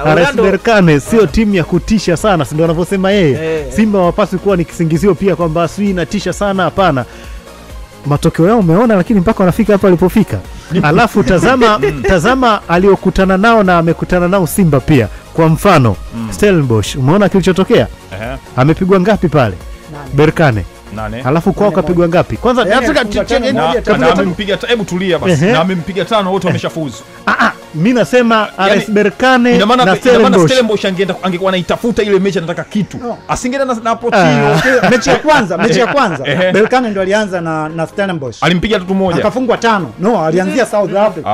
RS Berkane sio timu ya kutisha sana, ndio wanavyosema yeye. Simba wapaswi kuwa ni kisingizio pia kwamba si inatisha sana, hapana. Matokeo yao umeona, lakini mpaka wanafika hapa walipofika. Alafu tazama aliokutana nao na amekutana nao Simba pia. Kwa mfano Stellenbosch, umeona kilichotokea? Amepigwa ngapi pale? Berkane. Alafu kwao kapigwa ngapi? Kwanza nataka amempiga, hebu tulia basi. Na amempiga 5 wote wameshafuzu. Mimi nasema RS Berkane na Stellenbosch angekuwa anaitafuta ile mechi, anataka kitu. Asingeenda na Portillo. Mechi ya kwanza Berkane ndo alianza na Stellenbosch. Alimpiga tu moja. Akafungwa 5. No, alianzia South Africa.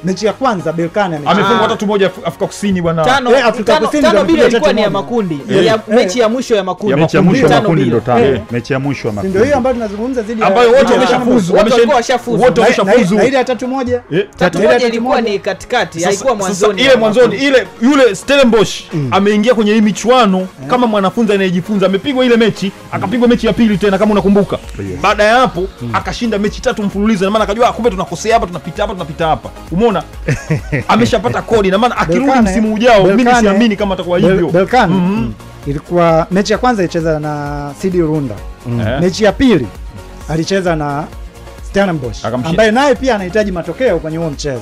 Mechi ya kwanza Berkane amefungwa hata tu moja Afrika Kusini bwana. Afrika Kusini ilikuwa ni ya makundi. Mechi ya mwisho ya makundi. Mechi ya mwisho ya makundi ndo 5. Mechi ya mwisho ya makundi. Ndio hiyo ambayo tunazungumza zidi ambayo wote wameshafuzu. Wote wameshafuzu. Na ile 3-1. 3-1 ilikuwa ni katikati, haikuwa mwanzoni. Ile mwanzoni ile yule Stellenbosch ameingia kwenye hii michuano kama mwanafunzi anayejifunza. Amepigwa ile mechi, akapigwa mechi ya pili tena kama unakumbuka. Baada ya hapo akashinda mechi 3 mfululizo, na maana akajua kumbe tunakosea hapa, tunapita hapa. Umeona? Ameshapata kodi, na maana akirudi msimu ujao mimi siamini kama atakuwa hivyo. Berkane ilikuwa mechi ya kwanza alicheza na Sidi Runda. Mechi ya pili alicheza na Stellenbosch, ambaye naye pia anahitaji matokeo kwenye huo mchezo.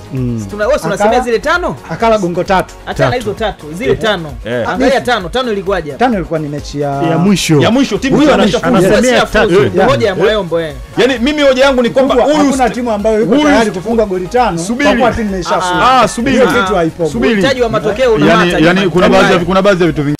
Tunasemea zile 5 akala gongo 3. Acha na hizo 3, zile 5. Angalia 5 ilikuwaje? 5 ilikuwa ni mechi ya mwisho. Ya mwisho timu hiyo anasemea 3. Moja ya Mayombo Yaani mimi hoja yangu ni kwamba huyu kuna timu ambayo iko tayari kufunga goli 5 kwa timu imeshafunga. Subiri. Kitu haipo. Unahitaji wa matokeo unamata. Yaani kuna baadhi ya vitu vingi